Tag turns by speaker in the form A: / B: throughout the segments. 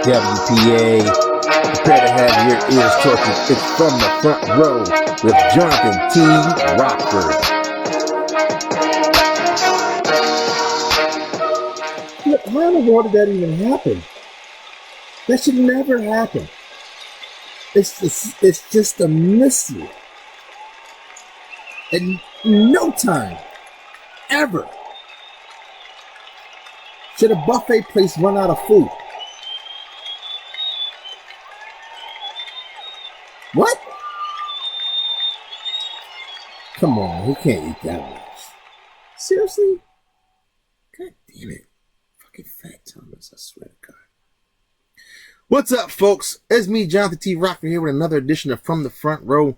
A: WPA, prepare to have your ears tortured. It's From the Front Row with Johnathan T. Rokford.
B: How in the world did that even happen? That should never happen. It's just a mystery. In no time, ever, should a buffet place run out of food. What? Come on, who can't eat that much? Seriously? God damn it. Fucking fat Thomas, I swear to God. What's up, folks? It's me, Johnathan T. Rokford, here with another edition of From the Front Row.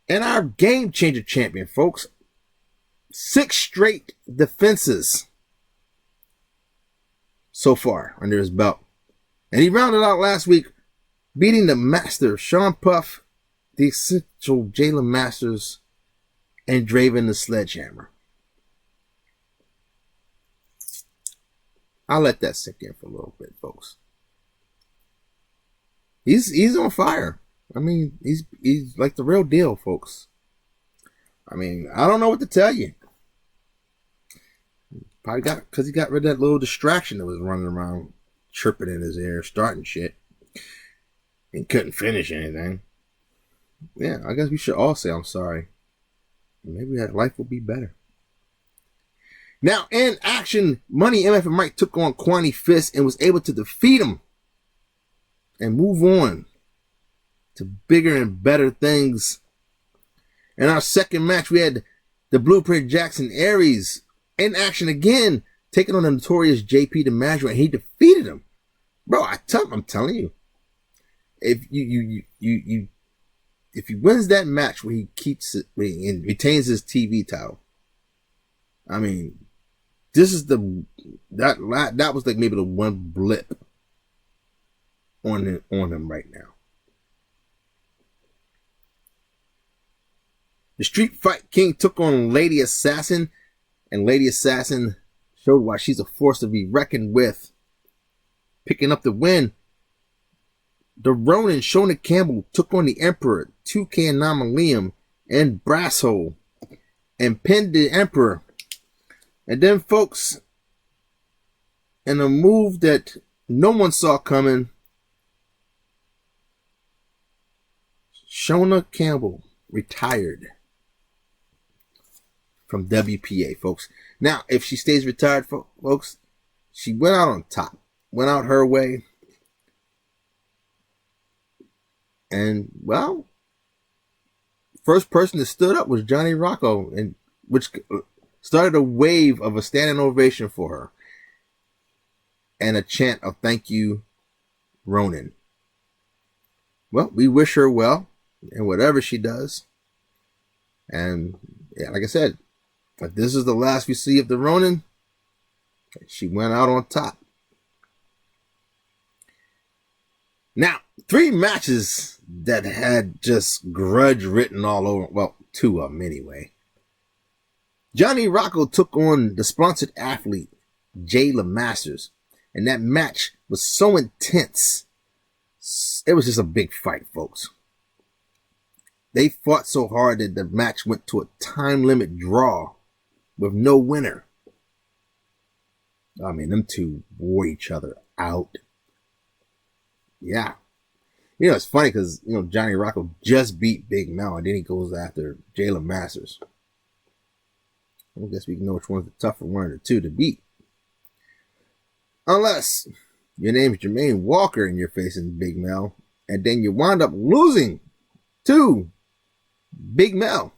B: And our game changer champion, folks. 6 straight defenses so far under his belt. And he rounded out last week beating the master, Sean Puff, the essential Jalen Masters, and Draven the Sledgehammer. I'll let that sink in for a little bit, folks. He's on fire. I mean, he's like the real deal, folks. I mean, I don't know what to tell you. Probably because he got rid of that little distraction that was running around chirping in his ear, starting shit, and couldn't finish anything. Yeah, I guess we should all say I'm sorry. Maybe that life will be better. Now, in action, Money MF and Mike took on Kwani Fist and was able to defeat him and move on to bigger and better things. In our second match, we had the Blueprint Jackson Aries in action again, taking on the notorious JP DiMaggio, and he defeated him. Bro, I'm telling you, if if he wins that match where he keeps it and retains his TV title, I mean, this is that was like maybe the one blip on him right now. The Street Fight King took on Lady Assassin, and Lady Assassin showed why she's a force to be reckoned with, picking up the win. The Ronin, Shona Campbell, took on the Emperor, Toucan Nominalium, and Brasshole, and pinned the Emperor. And then, folks, in a move that no one saw coming, Shona Campbell retired from WPA, folks. Now, if she stays retired, folks, she went out on top. Went out her way. And, well, first person that stood up was Johnny Rocco, and which started a wave of a standing ovation for her. And a chant of thank you, Ronin. Well, we wish her well in whatever she does. And, yeah, like I said, if this is the last we see of the Ronin, she went out on top. Now, 3 matches that had just grudge written all over. Well, 2 of them anyway. Johnny Rocco took on the sponsored athlete, Jalen Masters. And that match was so intense. It was just a big fight, folks. They fought so hard that the match went to a time limit draw with no winner. I mean, them two wore each other out. Yeah. You know, it's funny because, you know, Johnny Rocco just beat Big Mel, and then he goes after Jalen Masters. I guess we can know which one's the tougher one of the two to beat. Unless your name's Jermaine Walker and you're facing Big Mel, and then you wind up losing to Big Mel.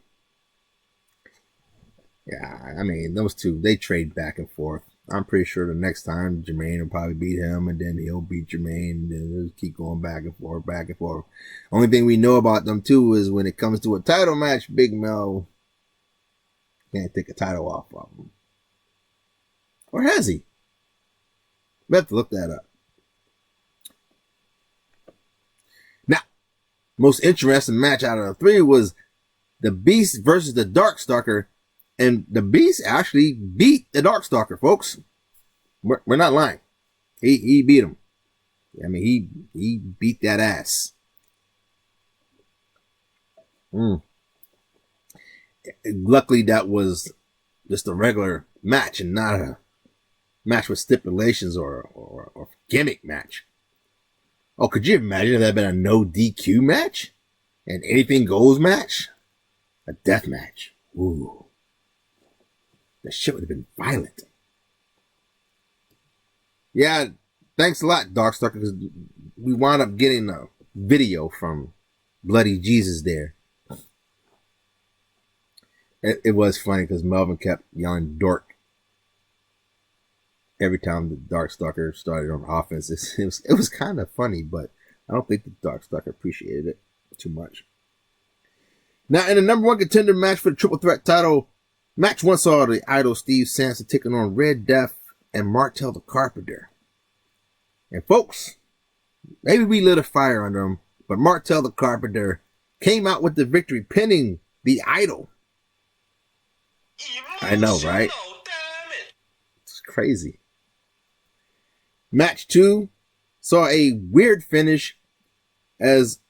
B: Yeah, I mean, those two, they trade back and forth. I'm pretty sure the next time Jermaine will probably beat him, and then he'll beat Jermaine, and then they'll keep going back and forth, back and forth. Only thing we know about them two is when it comes to a title match, Big Mel can't take a title off of him. Or has he? We have to look that up. Now, most interesting match out of the 3 was the Beast versus the Darkstalker. And the Beast actually beat the Darkstalker, folks. We're not lying. He beat him. I mean, he beat that ass. Luckily, that was just a regular match and not a match with stipulations or gimmick match. Oh, could you imagine if that had been a no DQ match? An anything goes match? A death match. Ooh. That shit would have been violent. Yeah, thanks a lot, Darkstalker, because we wound up getting a video from Bloody Jesus there. It was funny because Melvin kept yelling dork every time the Darkstalker started on offense. It was kind of funny, but I don't think the Darkstalker appreciated it too much. Now, in the number one contender match for the Triple Threat title, match one saw the Idol Steve Sanson taking on Red Death and Martel the Carpenter. And folks, maybe we lit a fire under him, but Martel the Carpenter came out with the victory, pinning the Idol. I know, right? It's crazy. Match two saw a weird finish as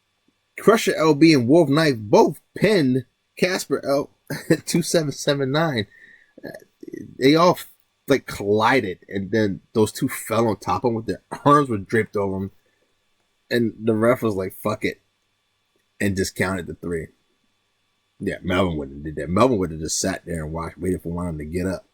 B: Crusher LB and Wolf Knife both pinned Casper L 2779. They all like collided, and then those two fell on top of them with their arms were draped over them, and the ref was like, "Fuck it," and just counted the three. Yeah, Melvin wouldn't have did that. Melvin would have just sat there and watched, waited for one of them to get up.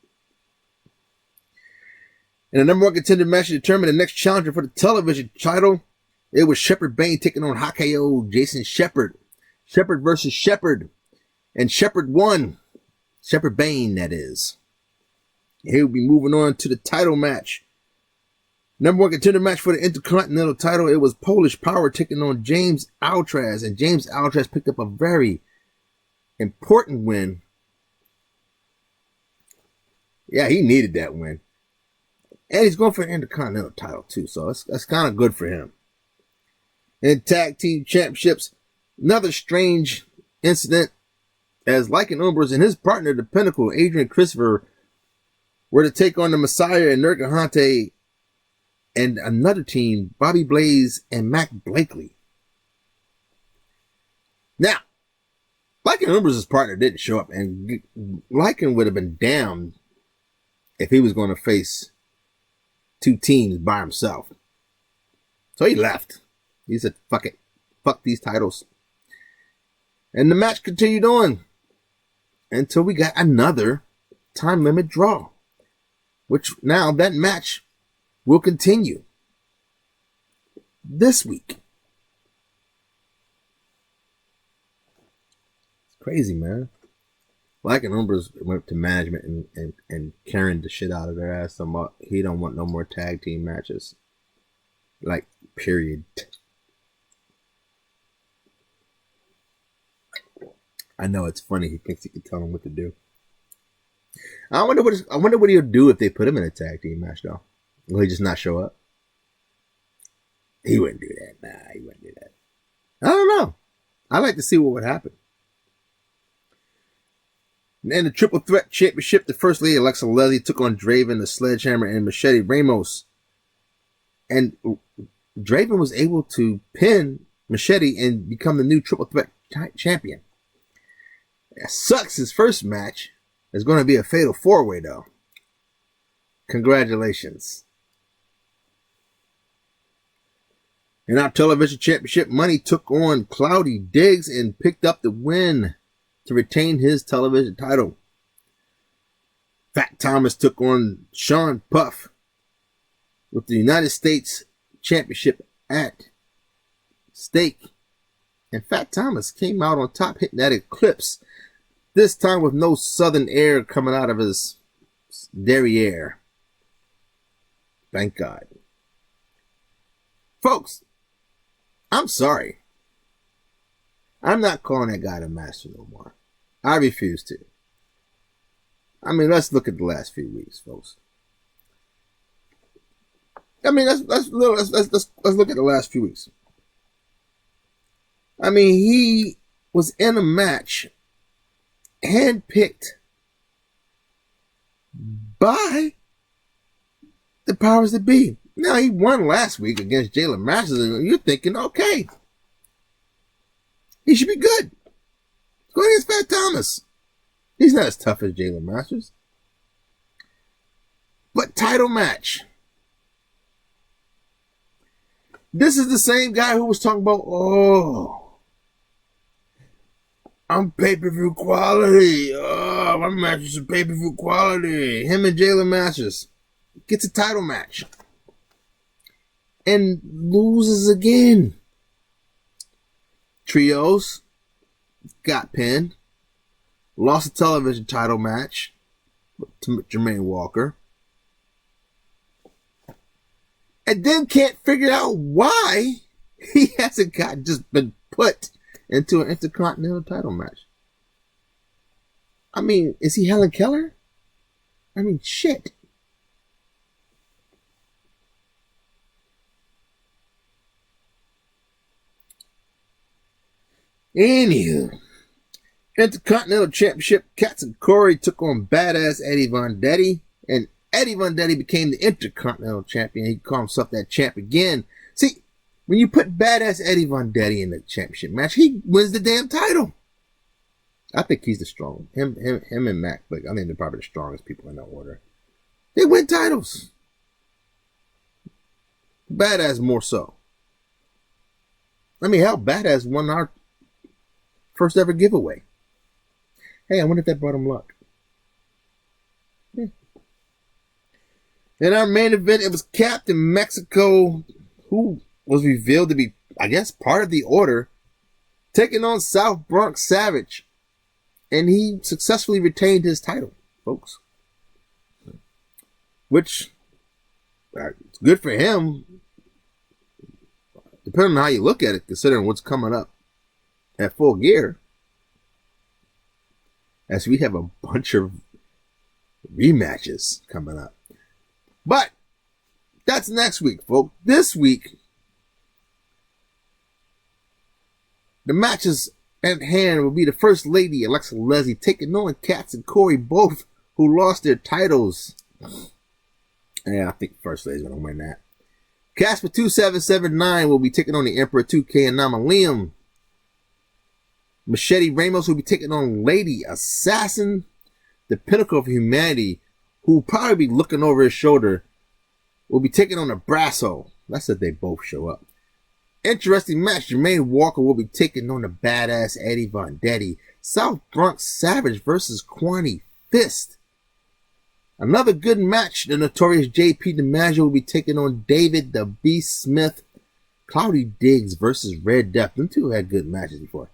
B: In the number one contender match to determine the next challenger for the television title, it was Shepard Bane taking on Hakayo Jason Shepard. Shepard versus Shepard. And Shepard won. Shepard Bane, that is. Here we'll be moving on to the title match. Number one contender match for the Intercontinental title, it was Polish Power taking on James Altraz. And James Altraz picked up a very important win. Yeah, he needed that win. And he's going for the Intercontinental title too, so that's kind of good for him. In Tag Team Championships, another strange incident as Lycan Umbers and his partner, the Pinnacle, Adrian Christopher, were to take on the Messiah and Nurkahante and another team, Bobby Blaze and Mac Blakely. Now, Lycan Umbers' partner didn't show up, and Lycan would have been damned if he was going to face two teams by himself. So he left. He said, fuck it. Fuck these titles. And the match continued on until we got another time limit draw, which now that match will continue this week. It's crazy, man. Lycan Umbers went to management and carrying the shit out of their ass. He don't want no more tag team matches. Like, period. I know it's funny. He thinks he can tell him what to do. I wonder what he'll do if they put him in a tag team match, though. Will he just not show up? He wouldn't do that. Nah, he wouldn't do that. I don't know. I'd like to see what would happen. And in the Triple Threat Championship, the First Lady Alexa Leslie took on Draven, the Sledgehammer, and Machete Ramos. And Draven was able to pin Machete and become the new Triple Threat champion. It sucks. His first match is going to be a fatal four-way, though. Congratulations. In our television championship, Money took on Cloudy Diggs and picked up the win to retain his television title. Fat Thomas took on Sean Puff with the United States Championship at stake. And Fat Thomas came out on top, hitting that Eclipse. This time with no southern air coming out of his derriere. Thank God. Folks, I'm sorry. I'm not calling that guy the master no more. I refuse to. I mean, let's look at the last few weeks, folks. I mean, let's look at the last few weeks. I mean, he was in a match handpicked by the powers that be. Now, he won last week against Jalen Masters, and you're thinking, okay, he should be good. Go against Fat Thomas. He's not as tough as Jalen Masters. But title match. This is the same guy who was talking about, I'm pay-per-view quality. Oh, my match is pay-per-view quality. Him and Jalen Masters gets a title match. And loses again. Trios got pinned. Lost a television title match to Jermaine Walker. And then can't figure out why he hasn't just been put into an Intercontinental title match. I mean, is he Helen Keller? I mean, shit. Anywho, Intercontinental Championship, Cats and Corey took on Badass Eddie Vendetti, and Eddie Vendetti became the Intercontinental Champion. He called himself that champ again. See, when you put Badass Eddie Vendetti in the championship match, he wins the damn title. I think he's the strongest. Him and Mac, like, I think they're probably the strongest people in that order. They win titles. Badass more so. I mean, hell, Badass won our first ever giveaway. Hey, I wonder if that brought him luck. Yeah. In our main event, it was Captain Mexico, who was revealed to be, I guess, part of the Order, taking on South Bronx Savage. And he successfully retained his title, folks. Which, it's good for him, depending on how you look at it, considering what's coming up at Full Gear. As we have a bunch of rematches coming up. But that's next week, folks. This week, the matches at hand will be the First Lady, Alexa Leslie, taking on Cats and Corey, both who lost their titles. Yeah, I think First Lady's going to win that. Casper 2779 will be taking on the Emperor 2K and Liam. Machete Ramos will be taking on Lady Assassin. The Pinnacle of Humanity, who will probably be looking over his shoulder, will be taking on Abrasso. That's if they both show up. Interesting match. Jermaine Walker will be taking on the Badass Eddie Vendetti. South Bronx Savage versus Kwani Fist. Another good match. The Notorious JP DiMaggio will be taking on David the Beast Smith. Cloudy Diggs versus Red Death. Them two had good matches before.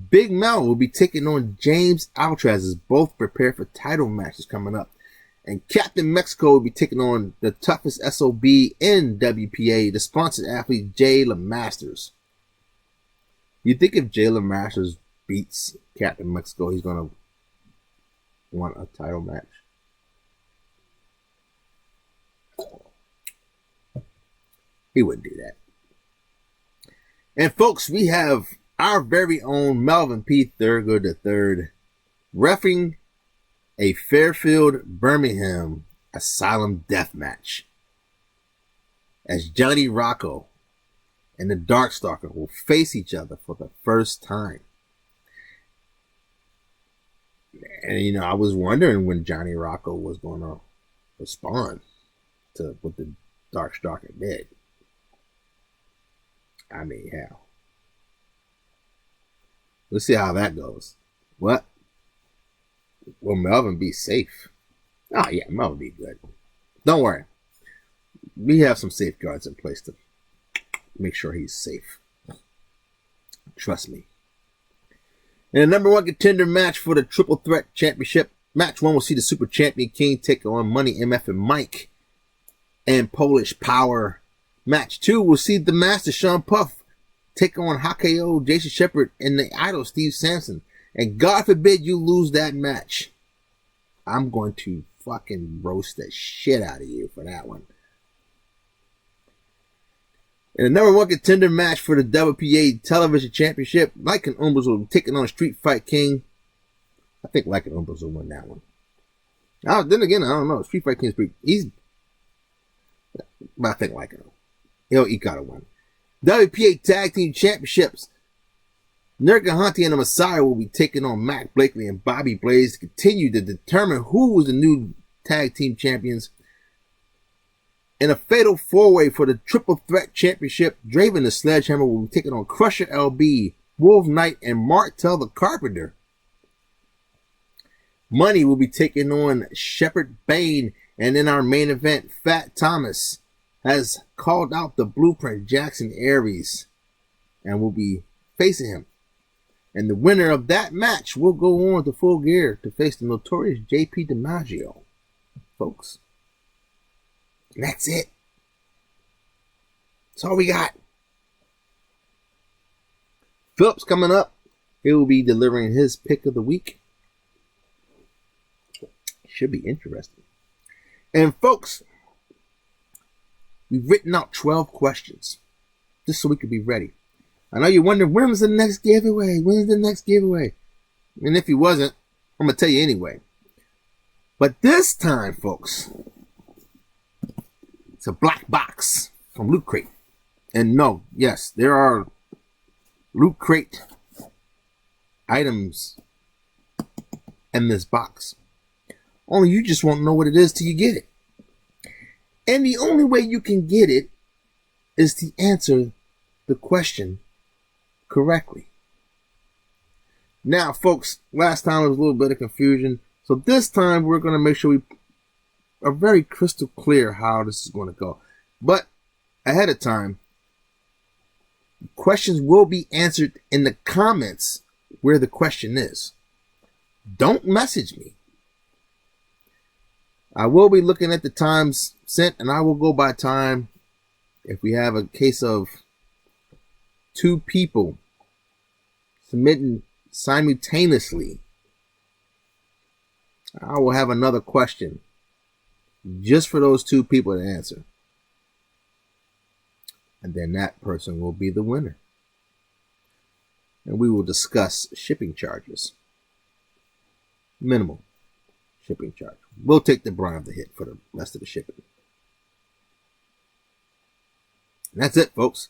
B: Big Mel will be taking on James Altrez as both prepare for title matches coming up. And Captain Mexico will be taking on the toughest SOB in WPA, the sponsored athlete Jay LeMasters. You think if Jay LeMasters beats Captain Mexico, he's going to want a title match? He wouldn't do that. And folks, we have our very own Melvin P. Thurgood III reffing a Fairfield Birmingham Asylum death match, as Johnny Rocco and the Darkstalker will face each other for the first time. And you know, I was wondering when Johnny Rocco was going to respond to what the Darkstalker did. I mean, hell. Let's see how that goes. What? Will Melvin be safe? Oh, yeah, Melvin be good. Don't worry. We have some safeguards in place to make sure he's safe. Trust me. In the number one contender match for the Triple Threat Championship, match one will see the Super Champion King take on Money MF and Mike and Polish Power. Match two will see the Master Sean Puff take on Hakeo, Jason Shepard, and the Idol Steve Sampson. And God forbid you lose that match. I'm going to fucking roast the shit out of you for that one. In the number one contender match for the WPA Television Championship, Lycan Umbers will be taking on Street Fight King. I think Lycan Umbers will win that one. Now, then again, I don't know. Street Fight King's pretty... But I think like it. He'll eke out a win. WPA Tag Team Championships. Johnathan and the Messiah will be taking on Mac Blakely and Bobby Blaze to continue to determine who is the new tag team champions. In a fatal four-way for the Triple Threat Championship, Draven the Sledgehammer will be taking on Crusher LB, Wolf Knight, and Martel the Carpenter. Money will be taking on Shepard Bane, and in our main event, Fat Thomas has called out the Blueprint Jackson Aries and will be facing him. And the winner of that match will go on to Full Gear to face the notorious JP DiMaggio, folks. And that's it. That's all we got. Phillips coming up. He will be delivering his pick of the week. Should be interesting. And folks, we've written out 12 questions just so we could be ready. I know you're wondering, when's the next giveaway? When's the next giveaway? And if he wasn't, I'm going to tell you anyway. But this time, folks, it's a black box from Loot Crate. And no, yes, there are Loot Crate items in this box. Only you just won't know what it is till you get it. And the only way you can get it is to answer the question correctly. Now, folks, last time there was a little bit of confusion. So this time we're going to make sure we are very crystal clear how this is going to go. But ahead of time, questions will be answered in the comments where the question is. Don't message me. I will be looking at the times sent, and I will go by time. If we have a case of 2 people submitting simultaneously, I will have another question just for those 2 people to answer. And then that person will be the winner. And we will discuss shipping charges. Minimal shipping charge. We'll take the brunt of the hit for the rest of the shipping. And that's it, folks.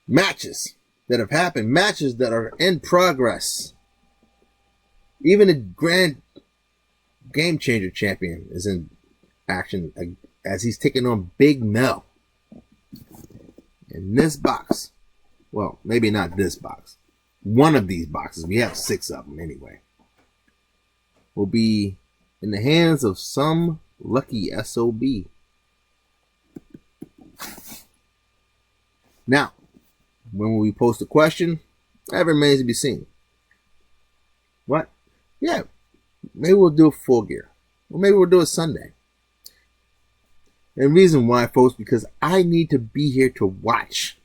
B: Matches that have happened, matches that are in progress. Even the Grand Game Changer champion is in action as he's taking on Big Mel. In this box, well, maybe not this box, one of these boxes, we have 6 of them anyway, will be in the hands of some lucky SOB. Now, when we post a question, that remains to be seen. What? Yeah, maybe we'll do a Full Gear. Or maybe we'll do a Sunday. And the reason why, folks, because I need to be here to watch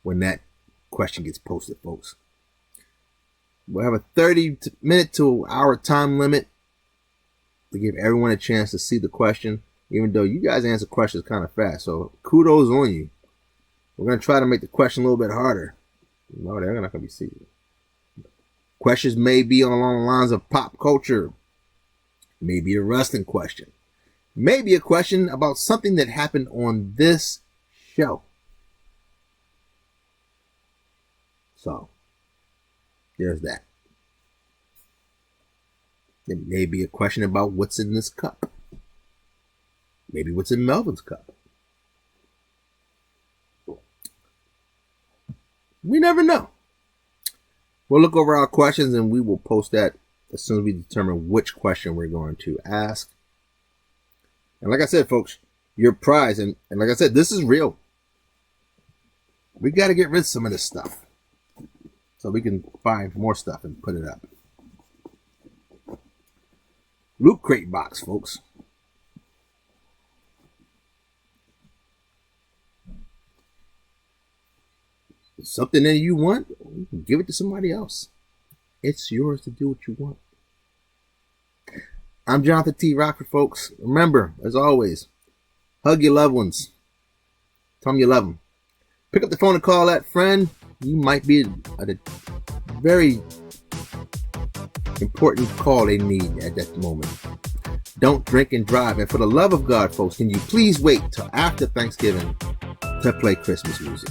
B: when that question gets posted, folks. We'll have a 30-minute to hour time limit to give everyone a chance to see the question, even though you guys answer questions kind of fast. So kudos on you. We're going to try to make the question a little bit harder. No, they're not going to be seeing. Questions may be along the lines of pop culture. Maybe a wrestling question. Maybe a question about something that happened on this show. So, there's that. It may be a question about what's in this cup. Maybe what's in Melvin's cup. We never know. We'll look over our questions and we will post that as soon as we determine which question we're going to ask. And like I said, folks, your prize, and like I said, this is real. We got to get rid of some of this stuff so we can find more stuff and put it up. Loot Crate box, folks. Something that you want, you can give it to somebody else. It's yours to do what you want. I'm Johnathan T. Rokford, folks. Remember, as always, hug your loved ones. Tell them you love them. Pick up the phone and call that friend. You might be at a very important call they need at that moment. don't drink and drive. And for the love of God, folks, can you please wait till after Thanksgiving to play Christmas music?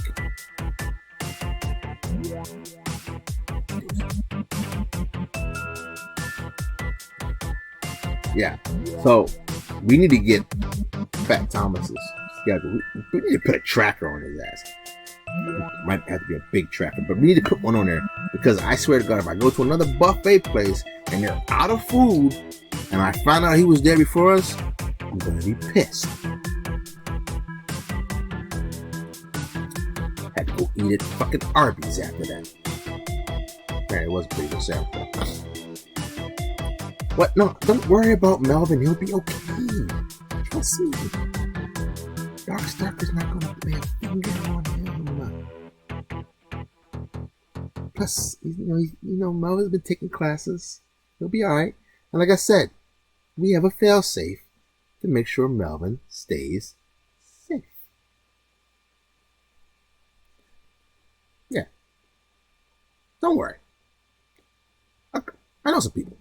B: Yeah. So we need to get Fat Thomas's schedule. We need to put a tracker on his ass. It might have to be a big tracker, but we need to put one on there, because I swear to God, if I go to another buffet place and they're out of food and I find out he was there before us, I'm gonna be pissed. Had to go eat at fucking Arby's after that. Man, it was a pretty good sample. What? No, don't worry about Melvin. He'll be okay. Trust me. Darkstalker's not gonna lay a finger on him. Plus, Melvin's been taking classes. He'll be alright. And like I said, we have a fail-safe to make sure Melvin stays safe. Yeah. Don't worry. I know some people.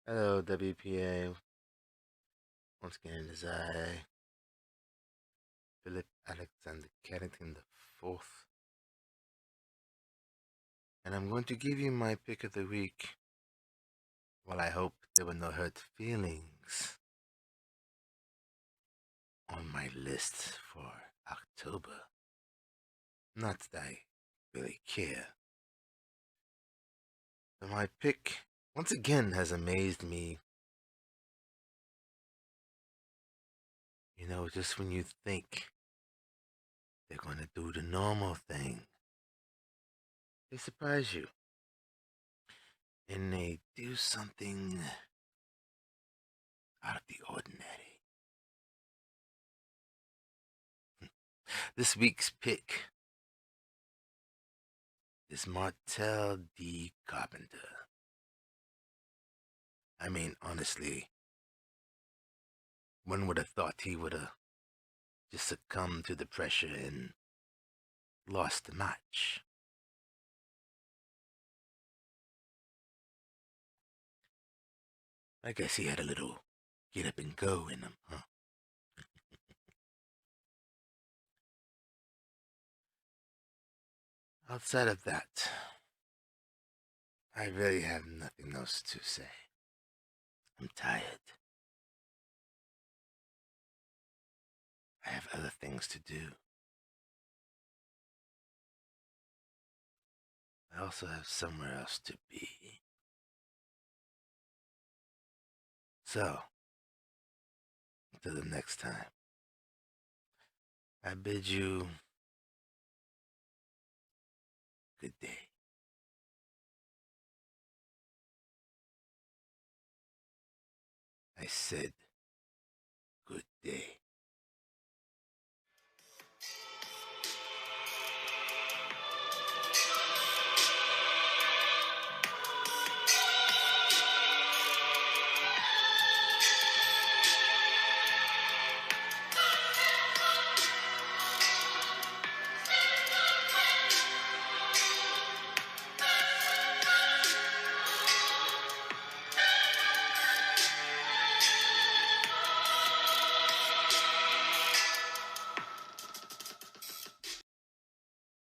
C: Hello, WPA. Once again, it is I, Philip Alexander Carrington the Fourth, and I'm going to give you my pick of the week. Well, I hope there were no hurt feelings on my list for October. Not that I really care. But my pick, once again, has amazed me. You know, just when you think they're going to do the normal thing, they surprise you. And they do something out of the ordinary. This week's pick is Martel D. Carpenter. I mean, honestly, one would have thought he would have just succumbed to the pressure and lost the match. I guess he had a little get up and go in him, huh? Outside of that, I really have nothing else to say. I'm tired. I have other things to do. I also have somewhere else to be. So, until the next time, I bid you good day. I said good day.